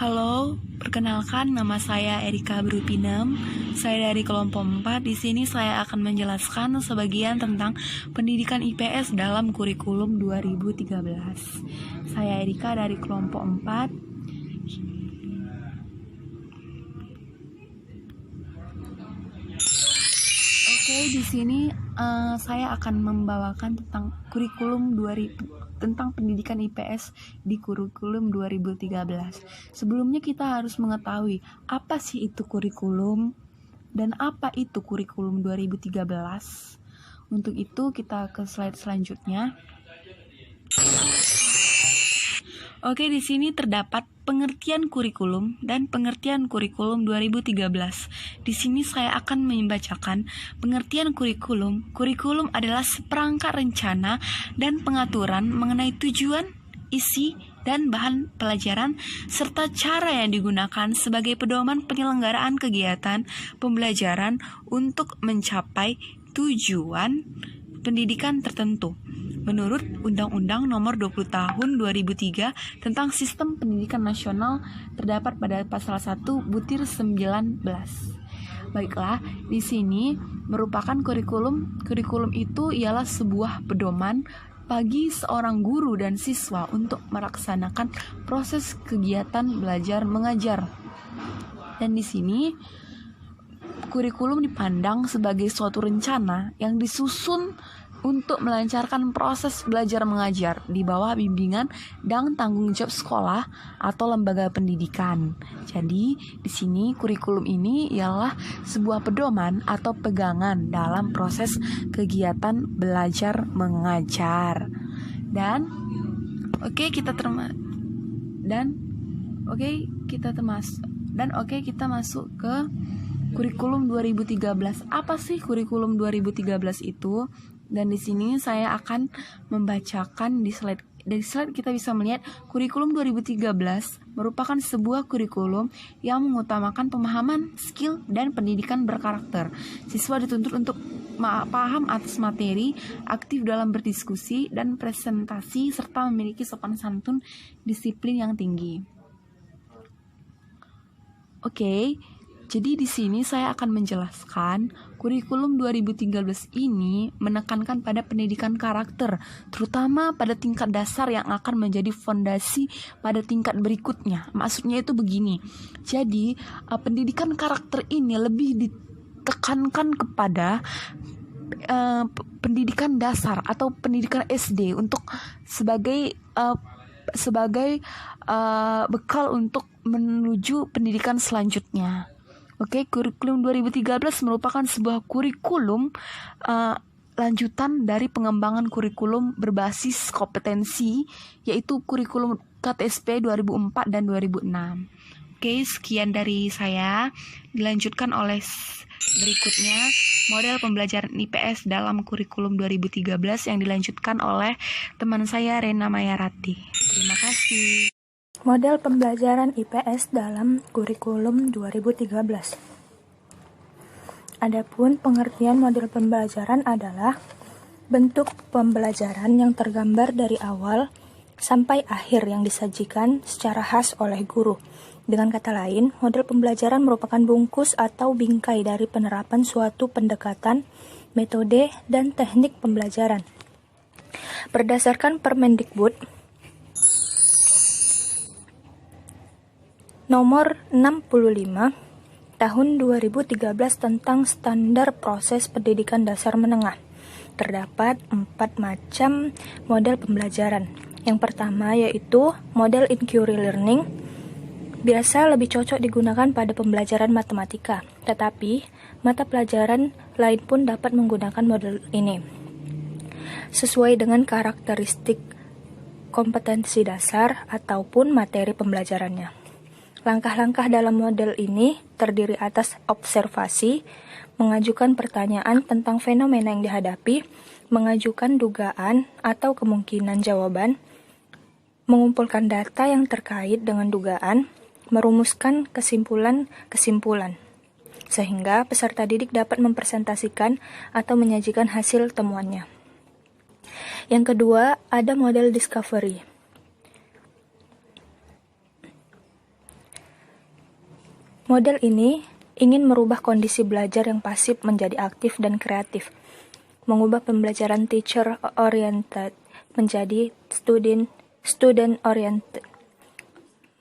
Halo, perkenalkan nama saya Erika Brupinem. Saya dari kelompok 4. Di sini saya akan menjelaskan sebagian tentang pendidikan IPS dalam kurikulum 2013. Saya Erika dari kelompok 4. Oke, di sini saya akan membawakan tentang kurikulum 2000 tentang pendidikan IPS di kurikulum 2013. Sebelumnya kita harus mengetahui apa sih itu kurikulum dan apa itu kurikulum 2013. Untuk itu kita ke slide selanjutnya. Oke, di sini terdapat pengertian kurikulum dan pengertian kurikulum 2013. Di sini saya akan membacakan pengertian kurikulum. Kurikulum adalah seperangkat rencana dan pengaturan mengenai tujuan, isi, dan bahan pelajaran serta cara yang digunakan sebagai pedoman penyelenggaraan kegiatan pembelajaran untuk mencapai tujuan pendidikan tertentu. Menurut Undang-Undang Nomor 20 Tahun 2003 tentang Sistem Pendidikan Nasional terdapat pada pasal 1 butir 19. Baiklah, di sini merupakan kurikulum. Kurikulum itu ialah sebuah pedoman bagi seorang guru dan siswa untuk melaksanakan proses kegiatan belajar mengajar. Dan di sini kurikulum dipandang sebagai suatu rencana yang disusun untuk melancarkan proses belajar mengajar di bawah bimbingan dan tanggung jawab sekolah atau lembaga pendidikan. Jadi, di sini kurikulum ini ialah sebuah pedoman atau pegangan dalam proses kegiatan belajar mengajar. Dan kita masuk ke kurikulum 2013. Apa sih kurikulum 2013 itu? Dan di sini saya akan membacakan dari slide kita bisa melihat kurikulum 2013 merupakan sebuah kurikulum yang mengutamakan pemahaman, skill, dan pendidikan berkarakter. Siswa dituntut untuk paham atas materi, aktif dalam berdiskusi dan presentasi, serta memiliki sopan santun, disiplin yang tinggi. Oke. Jadi di sini saya akan menjelaskan kurikulum 2013 ini menekankan pada pendidikan karakter, terutama pada tingkat dasar yang akan menjadi fondasi pada tingkat berikutnya. Maksudnya itu begini. Jadi pendidikan karakter ini lebih ditekankan kepada pendidikan dasar atau pendidikan SD untuk sebagai bekal untuk menuju pendidikan selanjutnya. Oke, kurikulum 2013 merupakan sebuah kurikulum lanjutan dari pengembangan kurikulum berbasis kompetensi, yaitu kurikulum KTSP 2004 dan 2006. Oke, sekian dari saya. Dilanjutkan oleh berikutnya model pembelajaran IPS dalam kurikulum 2013 yang dilanjutkan oleh teman saya Rena Mayarati. Terima kasih. Model pembelajaran IPS dalam kurikulum 2013. Adapun pengertian model pembelajaran adalah bentuk pembelajaran yang tergambar dari awal sampai akhir yang disajikan secara khas oleh guru. Dengan kata lain, model pembelajaran merupakan bungkus atau bingkai dari penerapan suatu pendekatan, metode, dan teknik pembelajaran. Berdasarkan Permendikbud Nomor 65 Tahun 2013 tentang Standar Proses Pendidikan Dasar Menengah, terdapat 4 macam model pembelajaran. Yang pertama yaitu model inquiry learning, biasa lebih cocok digunakan pada pembelajaran matematika, tetapi mata pelajaran lain pun dapat menggunakan model ini sesuai dengan karakteristik kompetensi dasar ataupun materi pembelajarannya. Langkah-langkah dalam model ini terdiri atas observasi, mengajukan pertanyaan tentang fenomena yang dihadapi, mengajukan dugaan atau kemungkinan jawaban, mengumpulkan data yang terkait dengan dugaan, merumuskan kesimpulan-kesimpulan, sehingga peserta didik dapat mempresentasikan atau menyajikan hasil temuannya. Yang kedua, ada model discovery. Model ini ingin merubah kondisi belajar yang pasif menjadi aktif dan kreatif, mengubah pembelajaran teacher-oriented menjadi student-oriented,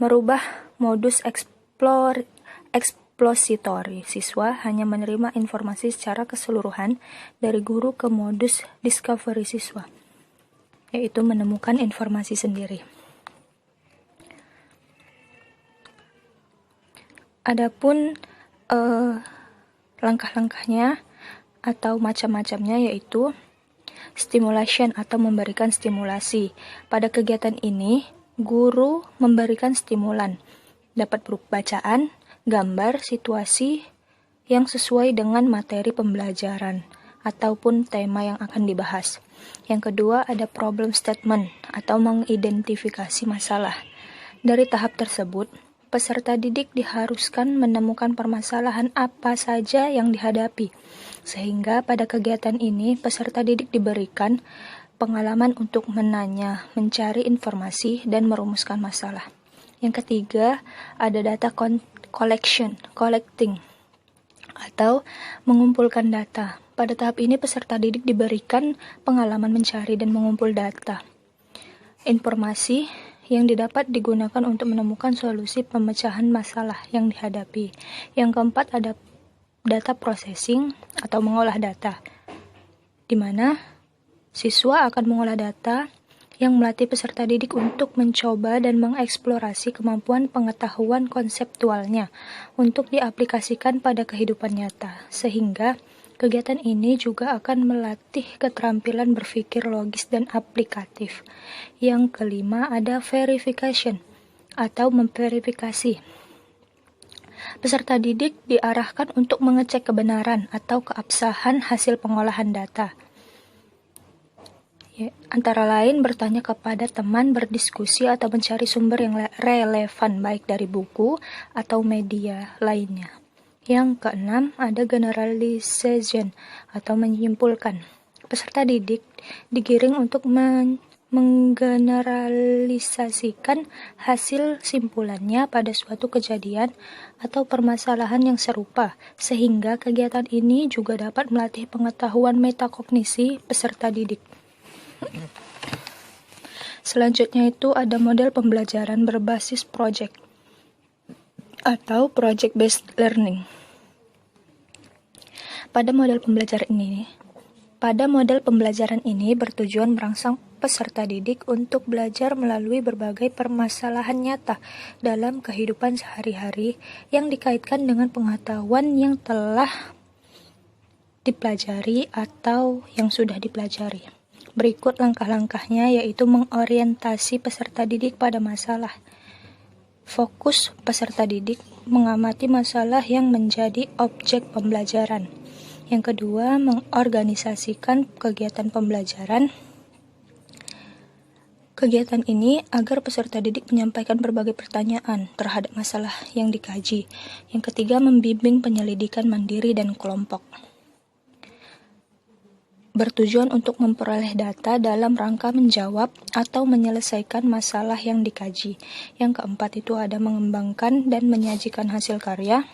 merubah modus exploratory siswa hanya menerima informasi secara keseluruhan dari guru ke modus discovery siswa, yaitu menemukan informasi sendiri. Adapun langkah-langkahnya atau macam-macamnya yaitu stimulation atau memberikan stimulasi. Pada kegiatan ini, guru memberikan stimulan, dapat berupa bacaan, gambar, situasi yang sesuai dengan materi pembelajaran ataupun tema yang akan dibahas. Yang kedua ada problem statement atau mengidentifikasi masalah. Dari tahap tersebut, peserta didik diharuskan menemukan permasalahan apa saja yang dihadapi, sehingga pada kegiatan ini peserta didik diberikan pengalaman untuk menanya, mencari informasi, dan merumuskan masalah. Yang ketiga, ada data collecting, atau mengumpulkan data. Pada tahap ini peserta didik diberikan pengalaman mencari dan mengumpul data. Informasi yang didapat digunakan untuk menemukan solusi pemecahan masalah yang dihadapi. Yang keempat ada data processing atau mengolah data, di mana siswa akan mengolah data yang melatih peserta didik untuk mencoba dan mengeksplorasi kemampuan pengetahuan konseptualnya untuk diaplikasikan pada kehidupan nyata, sehingga kegiatan ini juga akan melatih keterampilan berpikir logis dan aplikatif. Yang kelima ada verification atau memverifikasi. Peserta didik diarahkan untuk mengecek kebenaran atau keabsahan hasil pengolahan data. Antara lain bertanya kepada teman, berdiskusi, atau mencari sumber yang relevan baik dari buku atau media lainnya. Yang keenam ada generalization atau menyimpulkan. Peserta didik digiring untuk menggeneralisasikan hasil simpulannya pada suatu kejadian atau permasalahan yang serupa, sehingga kegiatan ini juga dapat melatih pengetahuan metakognisi peserta didik. Selanjutnya itu ada model pembelajaran berbasis project atau project based learning. Pada model pembelajaran ini bertujuan merangsang peserta didik untuk belajar melalui berbagai permasalahan nyata dalam kehidupan sehari-hari yang dikaitkan dengan pengetahuan yang telah dipelajari atau yang sudah dipelajari. Berikut langkah-langkahnya yaitu mengorientasi peserta didik pada masalah. Fokus peserta didik mengamati masalah yang menjadi objek pembelajaran. Yang kedua, mengorganisasikan kegiatan pembelajaran. Kegiatan ini agar peserta didik menyampaikan berbagai pertanyaan terhadap masalah yang dikaji. Yang ketiga, membimbing penyelidikan mandiri dan kelompok. Bertujuan untuk memperoleh data dalam rangka menjawab atau menyelesaikan masalah yang dikaji. Yang keempat itu ada mengembangkan dan menyajikan hasil karya.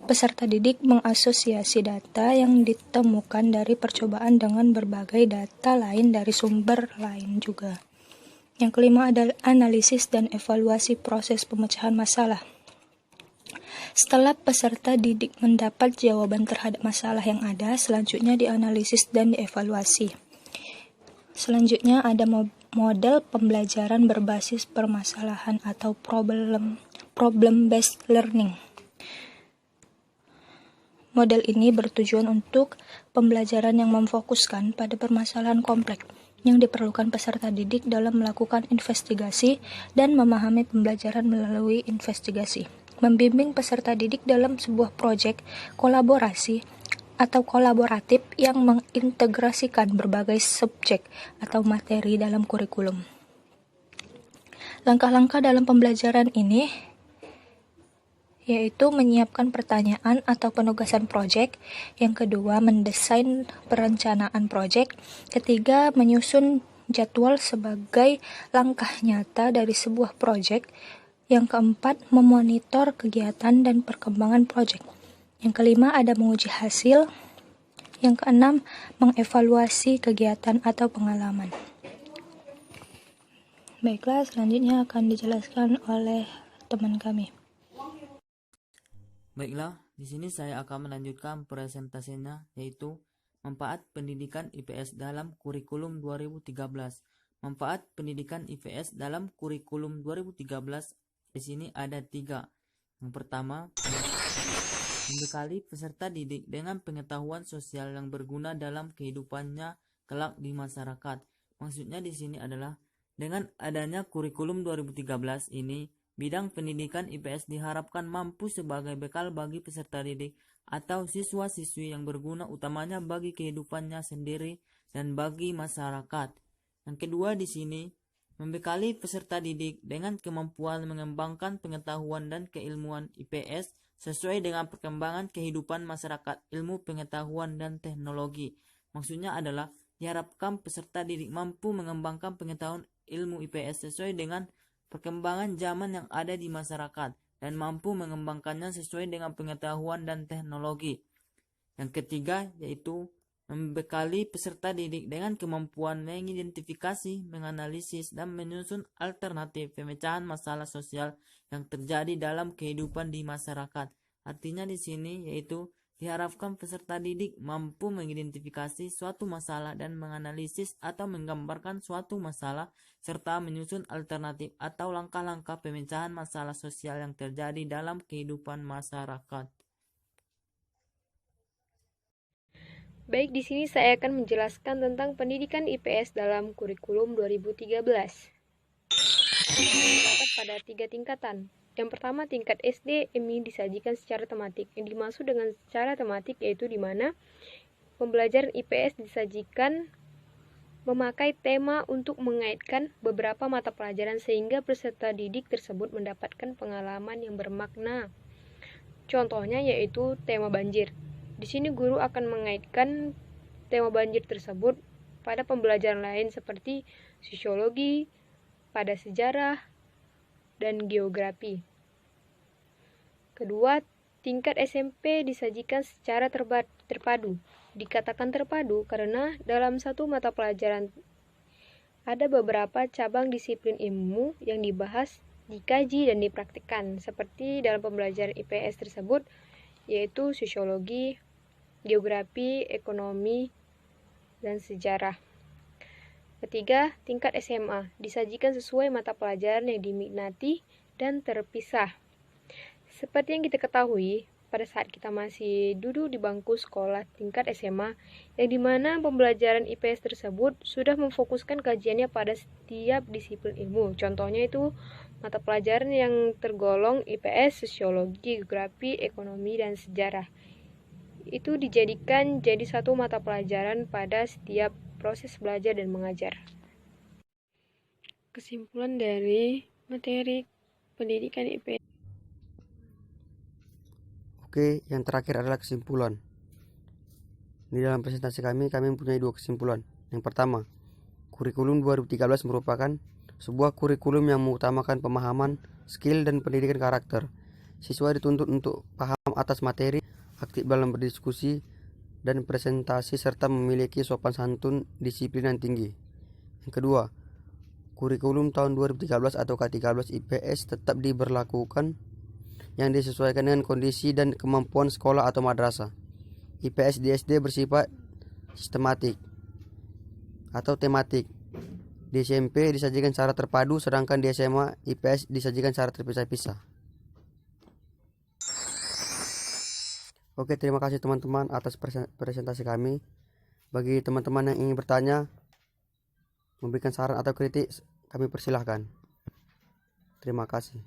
Peserta didik mengasosiasi data yang ditemukan dari percobaan dengan berbagai data lain dari sumber lain juga. Yang kelima ada analisis dan evaluasi proses pemecahan masalah. Setelah peserta didik mendapat jawaban terhadap masalah yang ada, selanjutnya dianalisis dan dievaluasi. Selanjutnya ada model pembelajaran berbasis permasalahan atau problem based learning. Model ini bertujuan untuk pembelajaran yang memfokuskan pada permasalahan kompleks yang diperlukan peserta didik dalam melakukan investigasi dan memahami pembelajaran melalui investigasi. Membimbing peserta didik dalam sebuah proyek kolaborasi atau kolaboratif yang mengintegrasikan berbagai subjek atau materi dalam kurikulum. Langkah-langkah dalam pembelajaran ini yaitu menyiapkan pertanyaan atau penugasan proyek. Yang kedua, mendesain perencanaan proyek. Ketiga, menyusun jadwal sebagai langkah nyata dari sebuah proyek. Yang keempat, memonitor kegiatan dan perkembangan proyek. Yang kelima, ada menguji hasil. Yang keenam, mengevaluasi kegiatan atau pengalaman. Baiklah, selanjutnya akan dijelaskan oleh teman kami. Baiklah, di sini saya akan melanjutkan presentasinya, yaitu manfaat pendidikan IPS dalam kurikulum 2013. Manfaat pendidikan IPS dalam kurikulum 2013 di sini ada 3. Yang pertama, membekali peserta didik dengan pengetahuan sosial yang berguna dalam kehidupannya kelak di masyarakat. Maksudnya di sini adalah dengan adanya kurikulum 2013 ini, bidang pendidikan IPS diharapkan mampu sebagai bekal bagi peserta didik atau siswa-siswi yang berguna utamanya bagi kehidupannya sendiri dan bagi masyarakat. Yang kedua di sini, membekali peserta didik dengan kemampuan mengembangkan pengetahuan dan keilmuan IPS sesuai dengan perkembangan kehidupan masyarakat, ilmu pengetahuan dan teknologi. Maksudnya adalah diharapkan peserta didik mampu mengembangkan pengetahuan ilmu IPS sesuai dengan perkembangan zaman yang ada di masyarakat dan mampu mengembangkannya sesuai dengan pengetahuan dan teknologi. Yang ketiga yaitu membekali peserta didik dengan kemampuan mengidentifikasi, menganalisis, dan menyusun alternatif pemecahan masalah sosial yang terjadi dalam kehidupan di masyarakat. Artinya di sini yaitu diharapkan peserta didik mampu mengidentifikasi suatu masalah dan menganalisis atau menggambarkan suatu masalah serta menyusun alternatif atau langkah-langkah pemecahan masalah sosial yang terjadi dalam kehidupan masyarakat. Baik, di sini saya akan menjelaskan tentang pendidikan IPS dalam kurikulum 2013. Terdapat pada 3 tingkatan. Yang pertama, tingkat SD, ini disajikan secara tematik. Yang dimaksud dengan secara tematik yaitu di mana pembelajaran IPS disajikan memakai tema untuk mengaitkan beberapa mata pelajaran sehingga peserta didik tersebut mendapatkan pengalaman yang bermakna. Contohnya yaitu tema banjir. Di sini guru akan mengaitkan tema banjir tersebut pada pembelajaran lain seperti sosiologi, pada sejarah, dan geografi. Kedua, tingkat SMP disajikan secara terpadu. Dikatakan terpadu karena dalam satu mata pelajaran ada beberapa cabang disiplin ilmu yang dibahas, dikaji, dan dipraktikkan, seperti dalam pembelajaran IPS tersebut, yaitu sosiologi, geografi, ekonomi, dan sejarah. Ketiga, tingkat SMA disajikan sesuai mata pelajaran yang diminati dan terpisah. Seperti yang kita ketahui, pada saat kita masih duduk di bangku sekolah tingkat SMA, yang dimana pembelajaran IPS tersebut sudah memfokuskan kajiannya pada setiap disiplin ilmu. Contohnya itu mata pelajaran yang tergolong IPS, sosiologi, geografi, ekonomi, dan sejarah. Itu dijadikan jadi satu mata pelajaran pada setiap proses belajar dan mengajar. Kesimpulan dari materi pendidikan IPS. Oke, yang terakhir adalah kesimpulan. Di dalam presentasi kami mempunyai 2 kesimpulan. Yang pertama, kurikulum 2013 merupakan sebuah kurikulum yang mengutamakan pemahaman, skill, dan pendidikan karakter. Siswa dituntut untuk paham atas materi, aktif dalam berdiskusi dan presentasi, serta memiliki sopan santun, disiplin yang tinggi. Yang kedua, kurikulum tahun 2013 atau K13 IPS tetap diberlakukan yang disesuaikan dengan kondisi dan kemampuan sekolah atau madrasah. IPS di SD bersifat sistematik atau tematik. Di SMP disajikan secara terpadu, sedangkan di SMA IPS disajikan secara terpisah-pisah. Oke, terima kasih teman-teman atas presentasi kami. Bagi teman-teman yang ingin bertanya, memberikan saran atau kritik, kami persilahkan. Terima kasih.